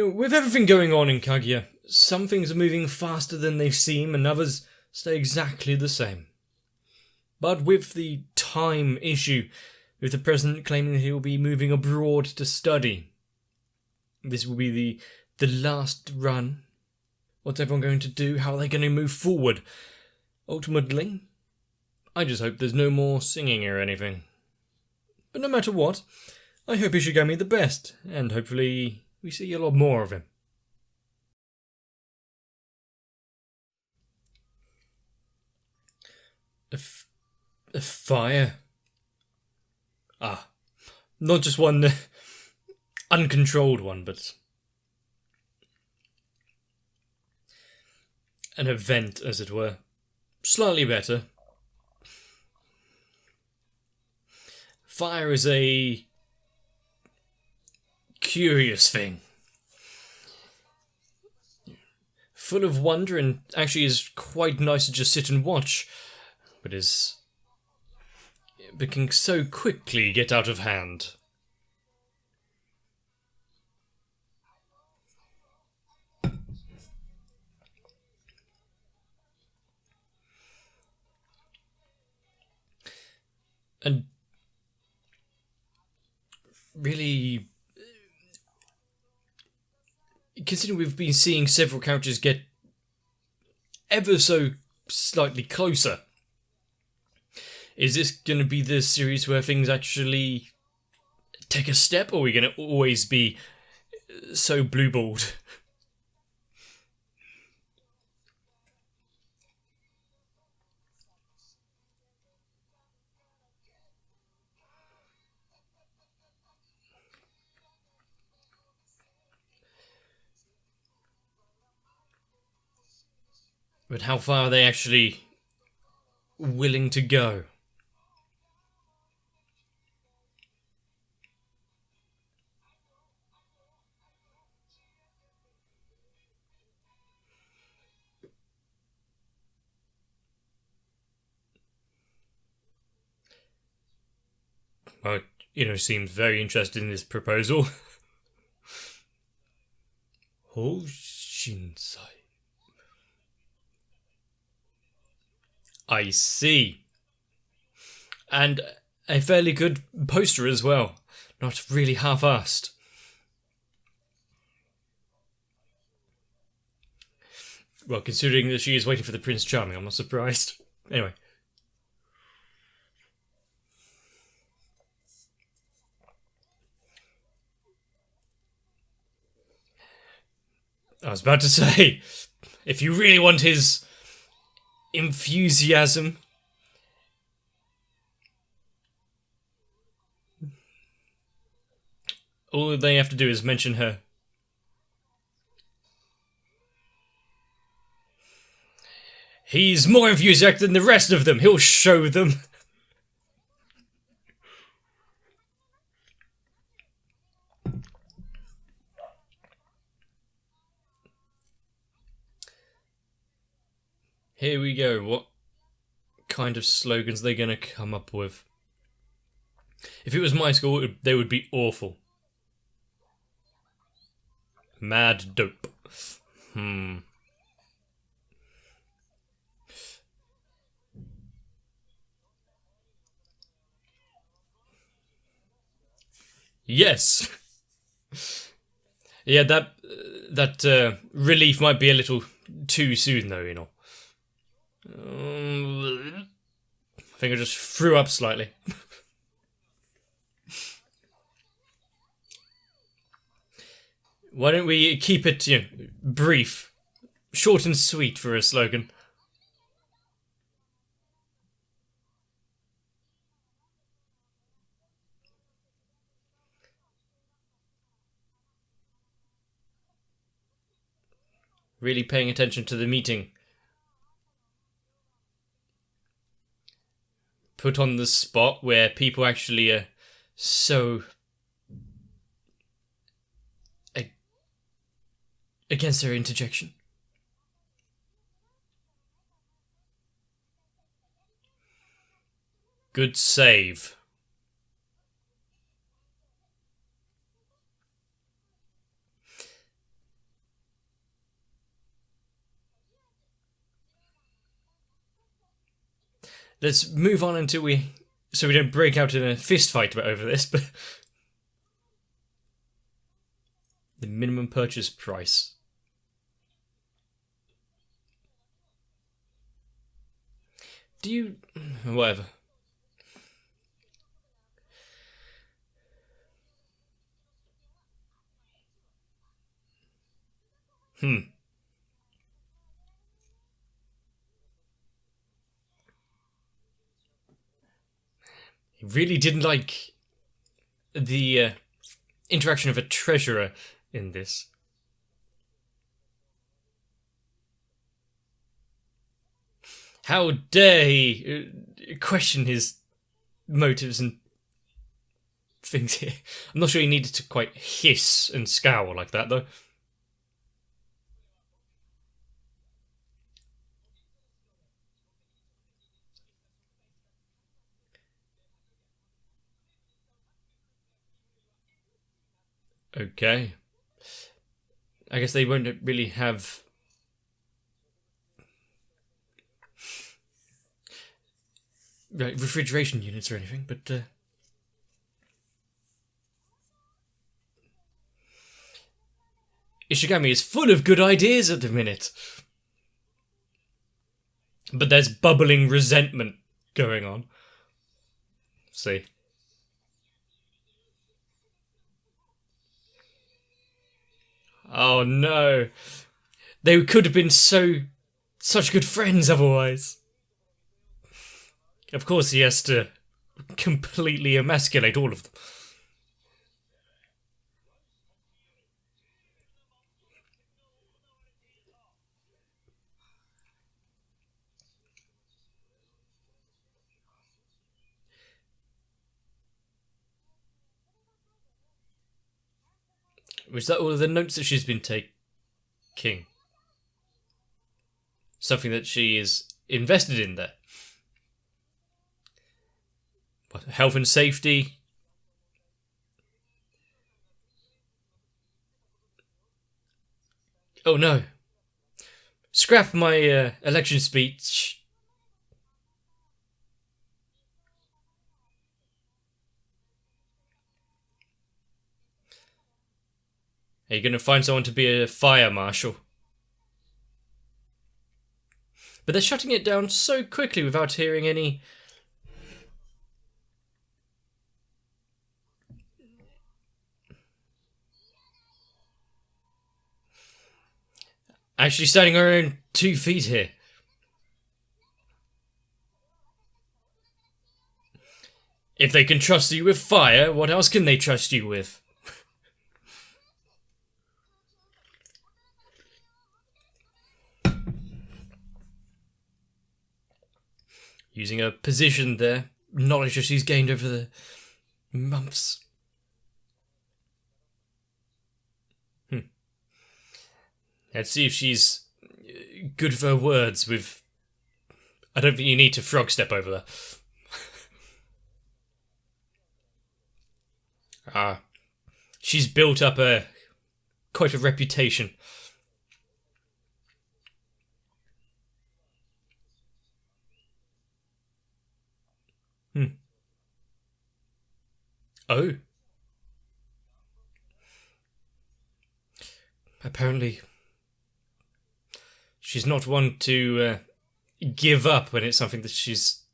with everything going on in Kaguya, some things are moving faster than they seem and others stay exactly the same. But with the time issue, with the president claiming that he will be moving abroad to study, this will be the last run. What's everyone going to do? How are they going to move forward? Ultimately, I just hope there's no more singing or anything. But no matter what, I hope Ishigami the best, and hopefully we see a lot more of him. A fire? Ah, not just one uncontrolled one, but an event, as it were. Slightly better. Fire is a curious thing. Full of wonder and actually is quite nice to just sit and watch, but it can so quickly get out of hand. And really, considering we've been seeing several characters get ever so slightly closer, is this going to be the series where things actually take a step, or are we going to always be so blue-balled? But how far are they actually willing to go? Well, seems very interested in this proposal. Hoshinsai. I see. And a fairly good poster as well. Not really half-assed. Well, considering that she is waiting for the Prince Charming, I'm not surprised. Anyway. I was about to say, if you really want his enthusiasm, all they have to do is mention her. He's more enthusiastic than the rest of them. He'll show them. Here we go. What kind of slogans are they going to come up with? If it was my school, they would be awful. Mad dope. Yes. Yeah, that relief might be a little too soon, though, I think I just threw up slightly. Why don't we keep it, brief, short and sweet for a slogan? Really paying attention to the meeting. Put on the spot where people actually are so against their interjection. Good save. let's move on until we don't break out in a fist fight over this, but the minimum purchase price. Do you... whatever. He really didn't like the interaction of a treasurer in this. How dare he question his motives and things here. I'm not sure he needed to quite hiss and scowl like that, though. Okay. I guess they won't really have... refrigeration units or anything, but... Ishigami is full of good ideas at the minute. But there's bubbling resentment going on. See. Oh no. They could have been such good friends otherwise. Of course he has to completely emasculate all of them. Was that all of the notes that she's been taking? Something that she is invested in there? What, health and safety? Oh no. Scrap my election speech. Are you going to find someone to be a fire marshal? But they're shutting it down so quickly without hearing any... Actually standing on her own 2 feet here. If they can trust you with fire, what else can they trust you with? Using her position there, knowledge that she's gained over the months. Let's see if she's good for her words with... I don't think you need to frog step over there. She's built up quite a reputation. Oh. Apparently, she's not one to give up when it's something that she's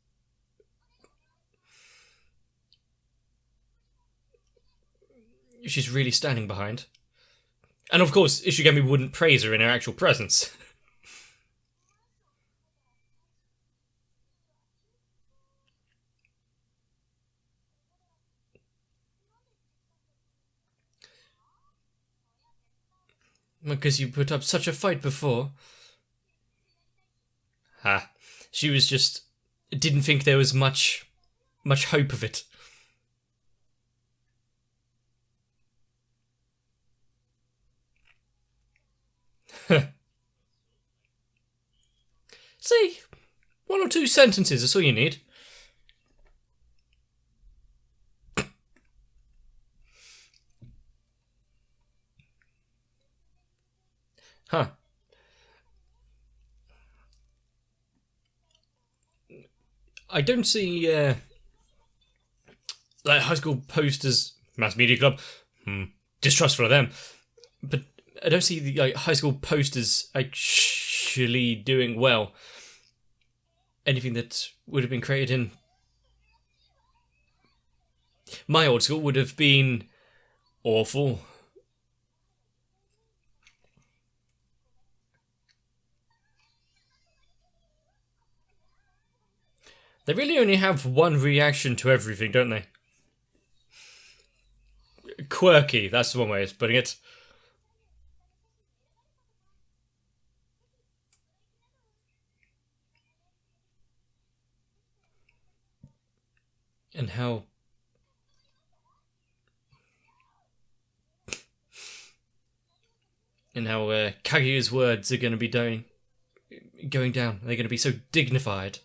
really standing behind. And of course, Ishigami wouldn't praise her in her actual presence. Because you put up such a fight before. She was just... didn't think there was much hope of it. See? 1 or 2 sentences, that's all you need. I don't see like high school posters, mass media club, distrustful of them, but I don't see the like high school posters actually doing well. Anything that would have been created in my old school would have been awful. They really only have one reaction to everything, don't they? Quirky, that's one way of putting it. And how Kaguya's words are going to be going down. They're going to be so dignified.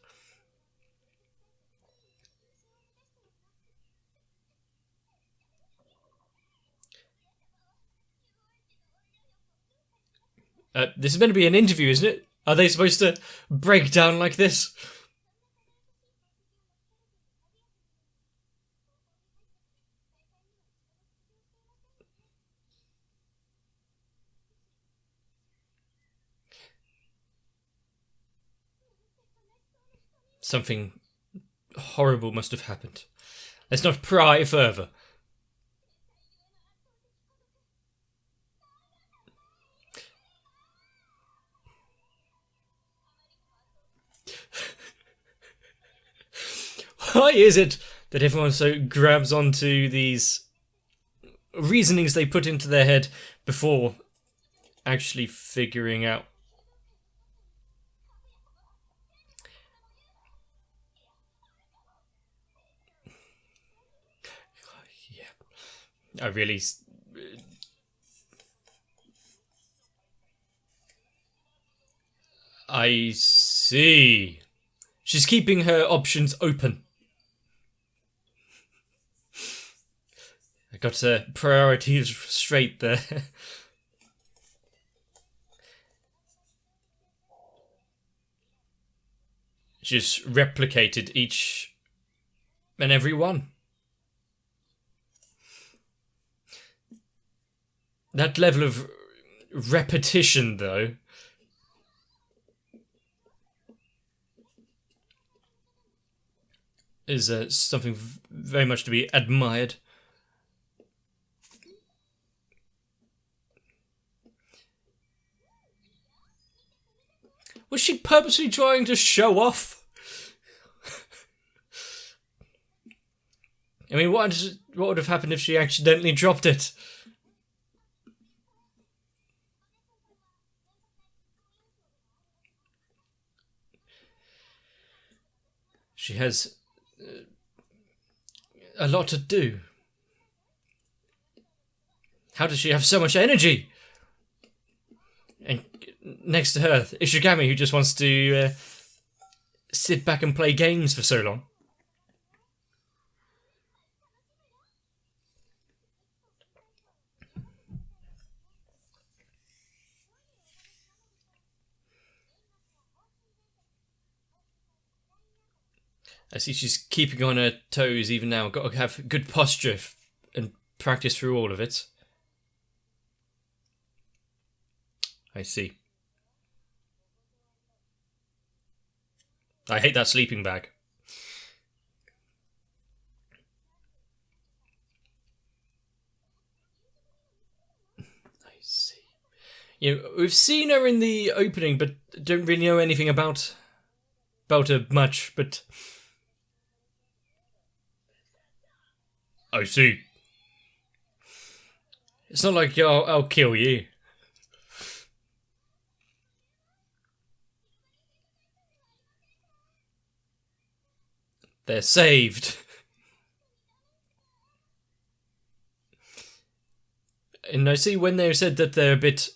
This is meant to be an interview, isn't it? Are they supposed to break down like this? Something horrible must have happened. Let's not pry further. Why is it that everyone so grabs onto these reasonings they put into their head before actually figuring out? Yeah, I see. She's keeping her options open. I got her priorities straight there. She's replicated each and every one. That level of repetition, though, is something very much to be admired. Was she purposely trying to show off? I mean, what would have happened if she accidentally dropped it? She has a lot to do. How does she have so much energy? And next to her, Ishigami, who just wants to sit back and play games for so long. I see she's keeping on her toes even now. Got to have good posture and practice through all of it. I see. I hate that sleeping bag. I see. You know, we've seen her in the opening, but don't really know anything about her much, but I see. It's not like I'll kill you. They're saved. And I see when they said that they're a bit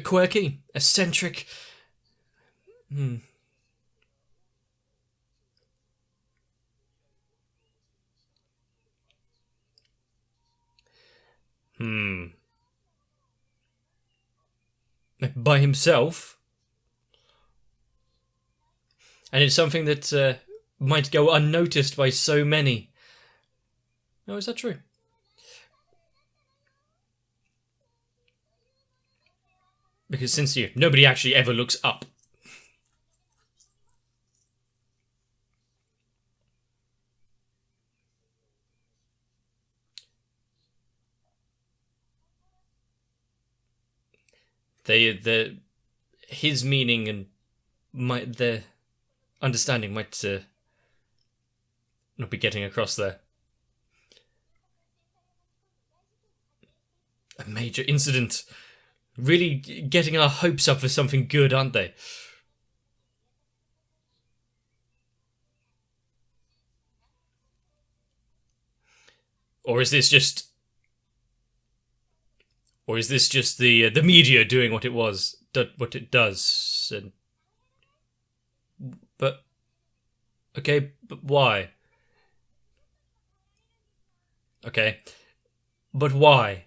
quirky, eccentric. By himself? And it's something that might go unnoticed by so many. Oh, is that true? Because since nobody actually ever looks up. His meaning and their understanding might not be getting across there. A major incident. Really getting our hopes up for something good, aren't they? Or is this just the media doing what it does? But why? Okay, but why?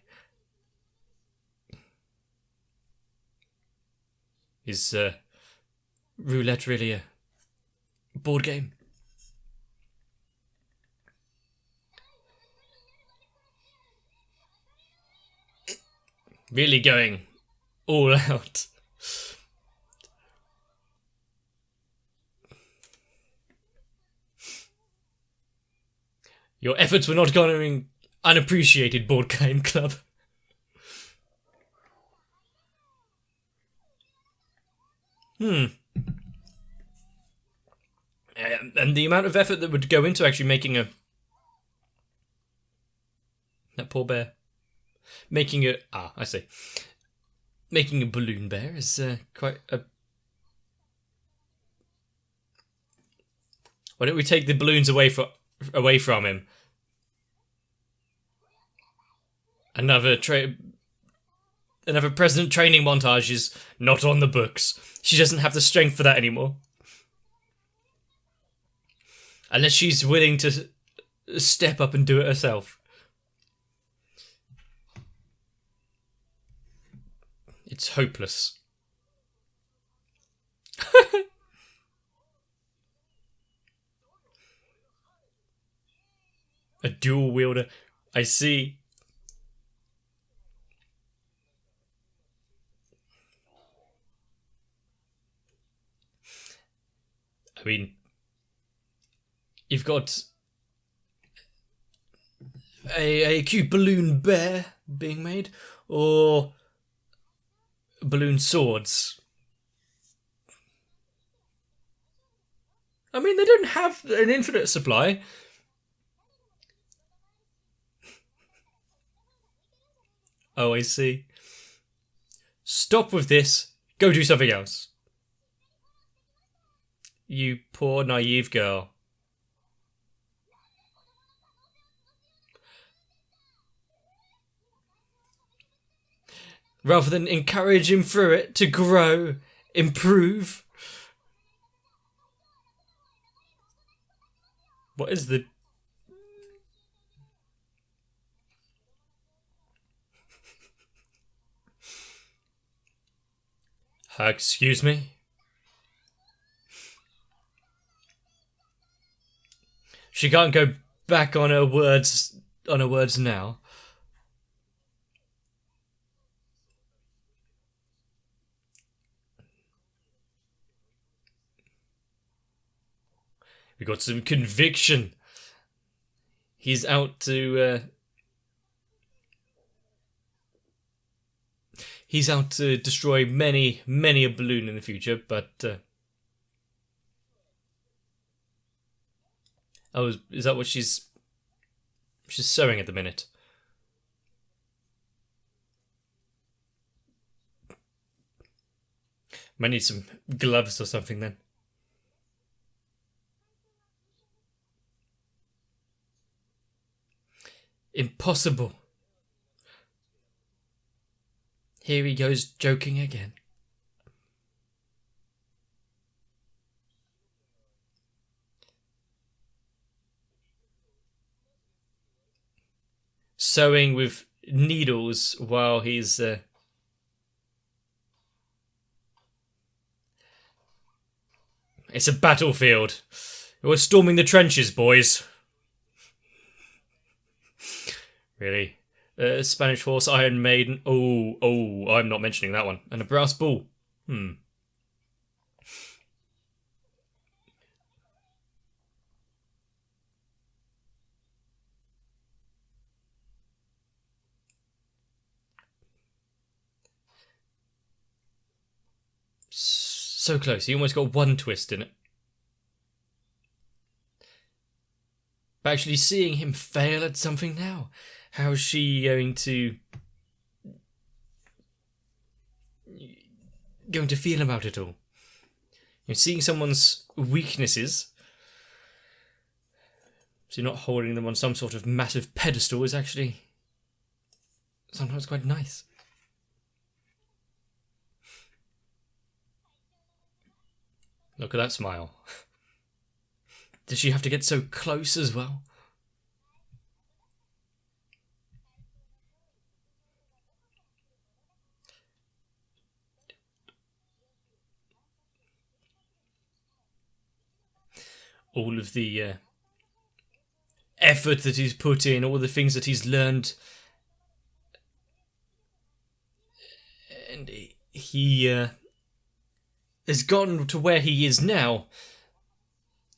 Is roulette really a board game? Really going all out. Your efforts were not garnering unappreciated, board game club. And the amount of effort that would go into actually making that poor bear. Making a balloon bear is quite a... Why don't we take the balloons away from him? Another president training montage is not on the books. She doesn't have the strength for that anymore. Unless she's willing to step up and do it herself. It's hopeless. A dual wielder. I see. I mean, you've got a cute balloon bear being made, or balloon swords. I mean, they don't have an infinite supply. Oh, I see. Stop with this. Go do something else. You poor naive girl. Rather than encourage him through it to grow, improve. What is the... Excuse me? She can't go back on her words now. We got some conviction. He's out to destroy many a balloon in the future, but oh, is that what she's sewing at the minute? Might need some gloves or something then. Impossible. Here he goes joking again. Sewing with needles while he's It's a battlefield. We're storming the trenches, boys. Really? Spanish horse, Iron Maiden. Oh, I'm not mentioning that one. And a brass ball. So close. He almost got one twist in it. But actually seeing him fail at something now, how's she going to feel about it all? Seeing someone's weaknesses, so you're not holding them on some sort of massive pedestal, is actually sometimes quite nice. Look at that smile. Does she have to get so close as well? All of the effort that he's put in, all the things that he's learned. And he has gotten to where he is now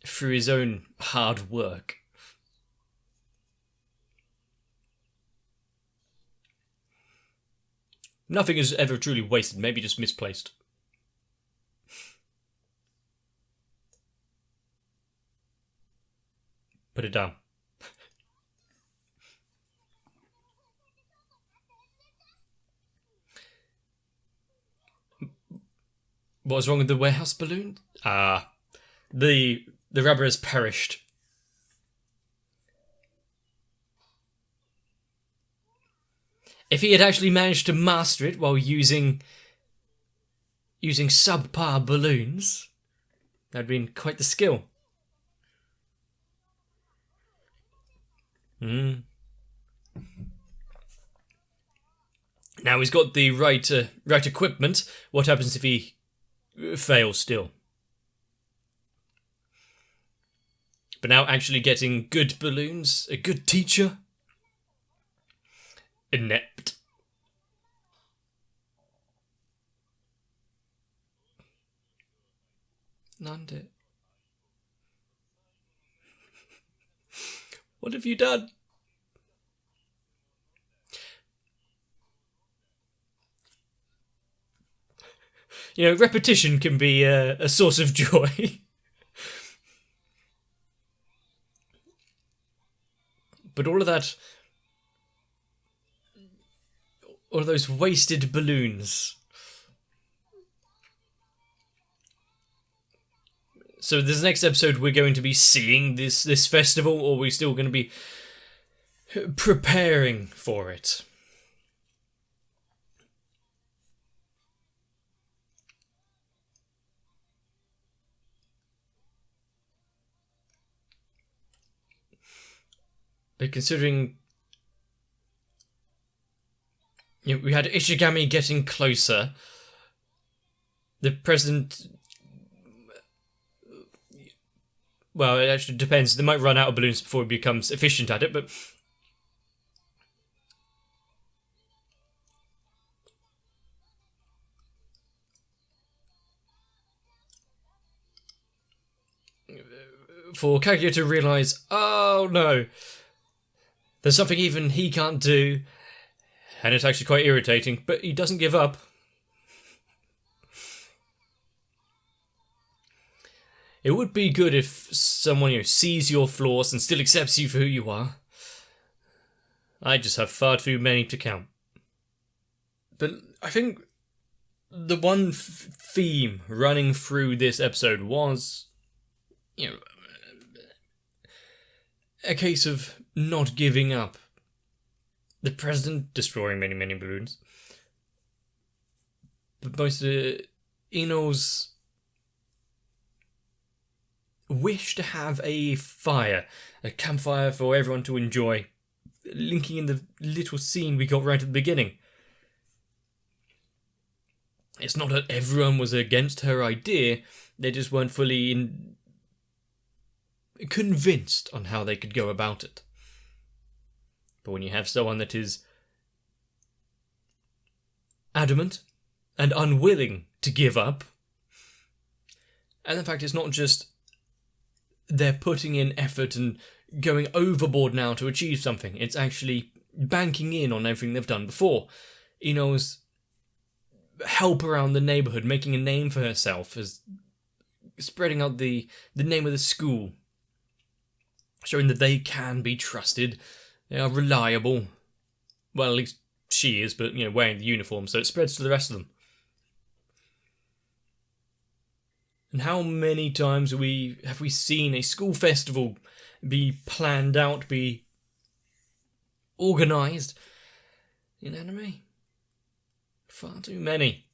through his own hard work. Nothing is ever truly wasted, maybe just misplaced. Put it down. What was wrong with the warehouse balloon? The rubber has perished. If he had actually managed to master it while using subpar balloons, that'd been quite the skill. Now he's got the right equipment. What happens if he fails still? But now actually getting good balloons, a good teacher. Inept. Nande. What have you done? Repetition can be a source of joy. But all of those wasted balloons. So this next episode we're going to be seeing this festival, or we're still going to be preparing for it? But considering we had Ishigami getting closer, the president... Well, it actually depends. They might run out of balloons before he becomes efficient at it, but... For Kaguya to realise, oh no, there's something even he can't do, and it's actually quite irritating, but he doesn't give up. It would be good if someone sees your flaws and still accepts you for who you are. I just have far too many to count. But I think the one theme running through this episode was, a case of not giving up. The president destroying many, many balloons. But most of Ino's wish to have a campfire for everyone to enjoy, linking in the little scene we got right at the beginning. It's not that everyone was against her idea, They just weren't fully convinced on how they could go about it. But when you have someone that is adamant and unwilling to give up, and in fact it's not just they're putting in effort and going overboard now to achieve something, it's actually banking in on everything they've done before. Ino's help around the neighbourhood, making a name for herself, as spreading out the name of the school, showing that they can be trusted, they are reliable. Well, at least she is, but, wearing the uniform, so it spreads to the rest of them. And how many times have we seen a school festival be planned out, be organised in anime? Far too many.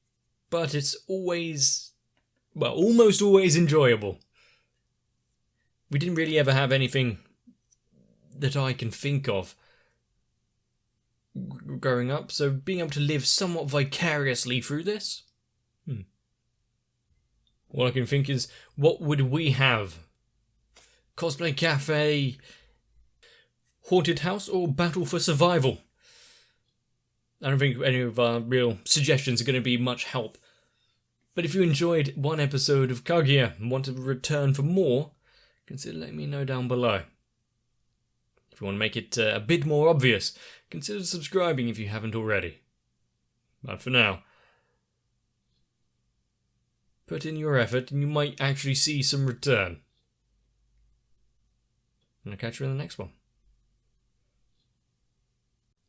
But it's always, almost always enjoyable. We didn't really ever have anything that I can think of growing up, so being able to live somewhat vicariously through this, all I can think is, what would we have? Cosplay cafe, haunted house, or battle for survival? I don't think any of our real suggestions are going to be much help. But if you enjoyed one episode of Kaguya and want to return for more, consider letting me know down below. If you want to make it a bit more obvious, consider subscribing if you haven't already. But for now, put in your effort and you might actually see some return. And I'll catch you in the next one.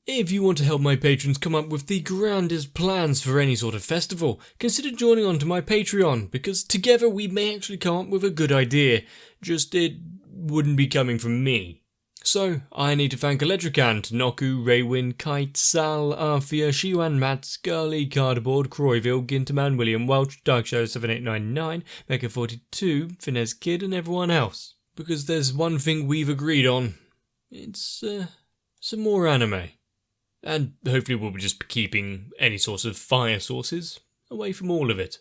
If you want to help my patrons come up with the grandest plans for any sort of festival, consider joining onto my Patreon, because together we may actually come up with a good idea, just it wouldn't be coming from me. So, I need to thank Electrican, Tanoku, Raywin, Kite, Sal, Arthea, Shiwan, Matt, Scully, Cardboard, Croyville, Ginterman, William Welch, Darkshadow7899, Mecha42, Finesse Kid, and everyone else. Because there's one thing we've agreed on. It's, some more anime. And hopefully we'll be just keeping any sorts of fire sources away from all of it.